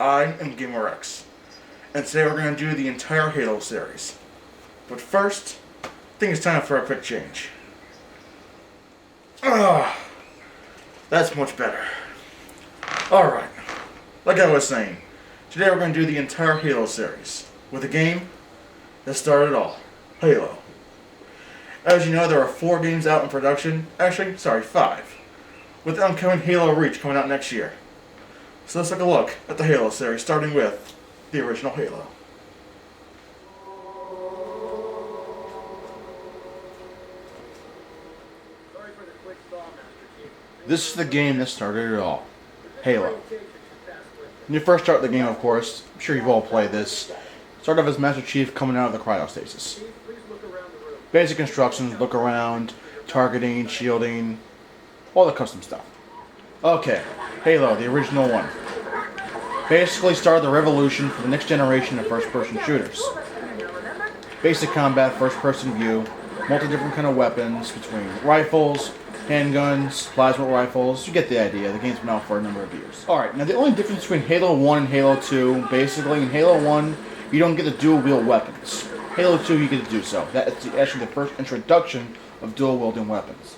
I am GamerX, and today we're going to do the entire Halo series. But first, I think it's time for a quick change. That's much better. Alright, like I was saying, today we're going to do the entire Halo series, with a game that started it all, Halo. As you know, there are 4 games out in production, actually, sorry, 5, with the upcoming Halo Reach coming out next year. So let's take a look at the Halo series, starting with the original Halo. This is the game that started it all, Halo. When you first start the game, of course, I'm sure you've all played this, start off as Master Chief coming out of the cryostasis. Basic instructions, look around, targeting, shielding, all the custom stuff. Okay, Halo, the original one. Basically started the revolution for the next generation of first-person shooters. Basic combat, first-person view, multi-different kind of weapons between rifles, handguns, plasma rifles. You get the idea. The game's been out for a number of years. Alright, now the only difference between Halo 1 and Halo 2, basically in Halo 1, you don't get the dual-wield weapons. Halo 2, you get to do so. That's actually the first introduction of dual-wielding weapons.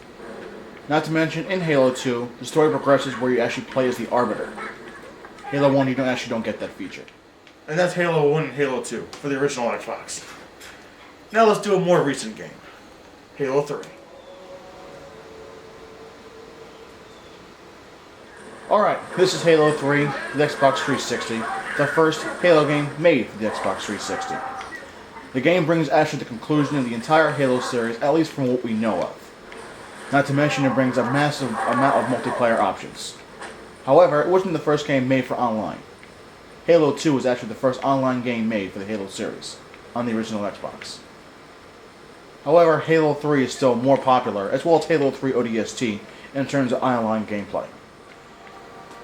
Not to mention, in Halo 2, the story progresses where you actually play as the Arbiter. Halo 1, you don't get that feature. And that's Halo 1 and Halo 2 for the original Xbox. Now let's do a more recent game, Halo 3. Alright, this is Halo 3, the Xbox 360, the first Halo game made for the Xbox 360. The game brings actually the conclusion of the entire Halo series, at least from what we know of. Not to mention it brings a massive amount of multiplayer options. However, it wasn't the first game made for online. Halo 2 was actually the first online game made for the Halo series, on the original Xbox. However, Halo 3 is still more popular, as well as Halo 3 ODST, in terms of online gameplay.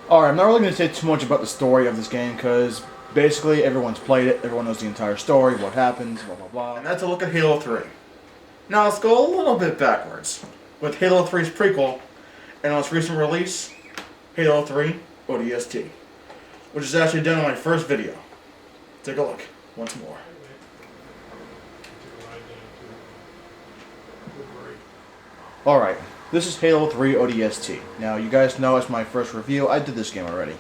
Alright, I'm not really going to say too much about the story of this game, because basically everyone's played it, everyone knows the entire story, what happens, blah blah blah. And that's a look at Halo 3. Now let's go a little bit backwards, with Halo 3's prequel, and on its recent release, Halo 3 ODST, which is actually done in my first video. Take a look, once more. Alright, this is Halo 3 ODST. Now, you guys know it's my first review, I did this game already.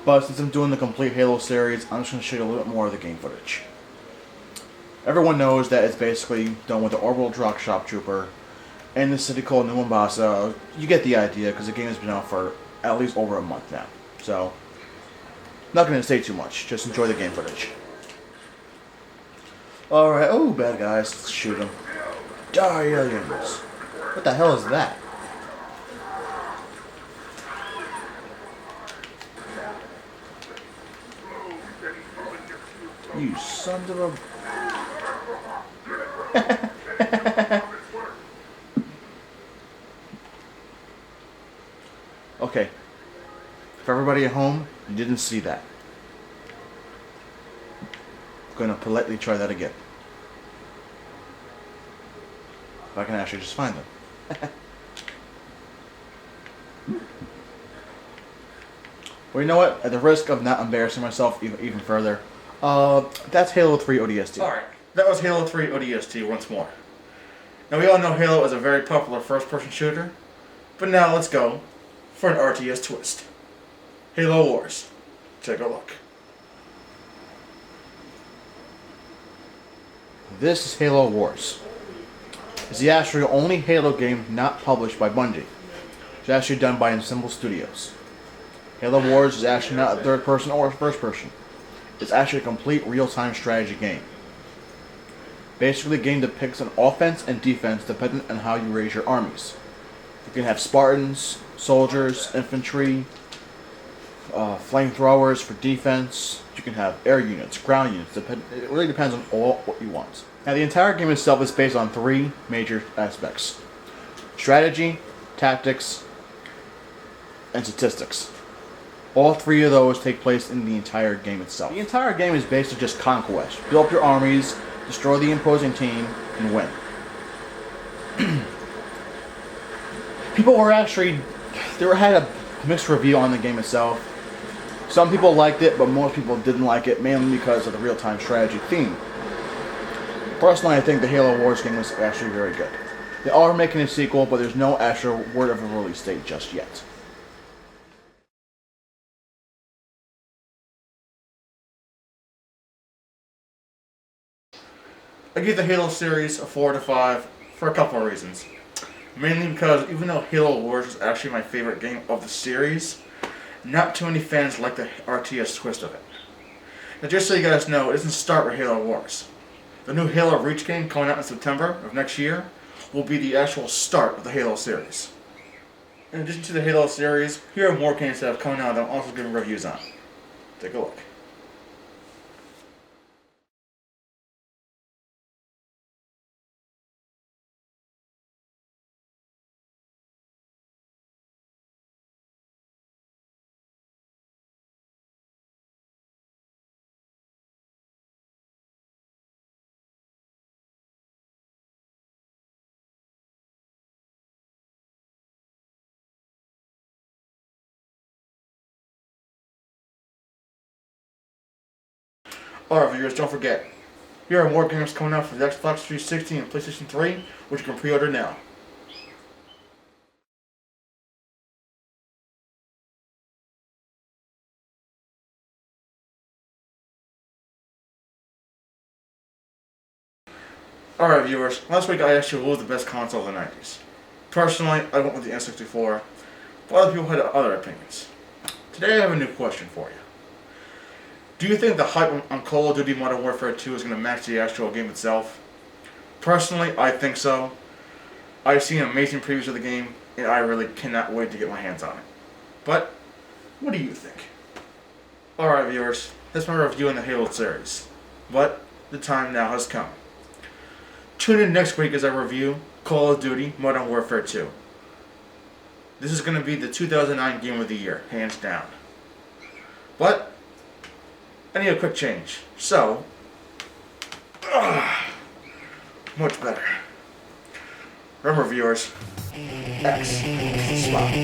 But since I'm doing the complete Halo series, I'm just going to show you a little bit more of the game footage. Everyone knows that it's basically done with the orbital drop shop trooper in the city called New Mombasa. You get the idea, because the game has been out for at least over a month now. So, not going to say too much, just enjoy the game footage. Alright, oh bad guys, let's shoot them. Die aliens. What the hell is that? You sons of a... Okay. For everybody at home, you didn't see that. I'm going to politely try that again. If I can actually just find them. Well, you know what? At the risk of not embarrassing myself even further, that's Halo 3 ODST. Alright, that was Halo 3 ODST once more. Now, we all know Halo is a very popular first-person shooter, but now let's go for an RTS twist. Halo Wars. Take a look. This is Halo Wars. It's the actually only Halo game not published by Bungie. It's actually done by Ensemble Studios. Halo Wars is actually not a third person or first person. It's actually a complete real-time strategy game. Basically, the game depicts an offense and defense dependent on how you raise your armies. You can have Spartans, soldiers, infantry, flamethrowers for defense. You can have air units, ground units. It really depends on what you want. Now, the entire game itself is based on 3 major aspects: strategy, tactics, and statistics. All 3 of those take place in the entire game itself. The entire game is basically just conquest. Build up your armies, destroy the opposing team, and win. People were actually... they had a mixed review on the game itself. Some people liked it, but most people didn't like it, mainly because of the real-time strategy theme. Personally, I think the Halo Wars game was actually very good. They are making a sequel, but there's no actual word of a release date just yet. I give the Halo series a 4 to 5 for a couple of reasons. Mainly because even though Halo Wars is actually my favorite game of the series, not too many fans like the RTS twist of it. Now just so you guys know, it doesn't start with Halo Wars. The new Halo Reach game coming out in September of next year will be the actual start of the Halo series. In addition to the Halo series, here are more games that have come out that I'm also giving reviews on. Take a look. Alright viewers, don't forget, here are more games coming out for the Xbox 360 and PlayStation 3, which you can pre-order now. Alright viewers, last week I asked you what was the best console of the 90s. Personally, I went with the N64, but other people had other opinions. Today I have a new question for you. Do you think the hype on Call of Duty Modern Warfare 2 is going to match the actual game itself? Personally, I think so. I've seen amazing previews of the game, and I really cannot wait to get my hands on it. But, what do you think? Alright viewers, that's my review on the Halo series. But, the time now has come. Tune in next week as I review Call of Duty Modern Warfare 2. This is going to be the 2009 Game of the Year, hands down. But, I need a quick change. So, much better. Remember viewers, X is spot.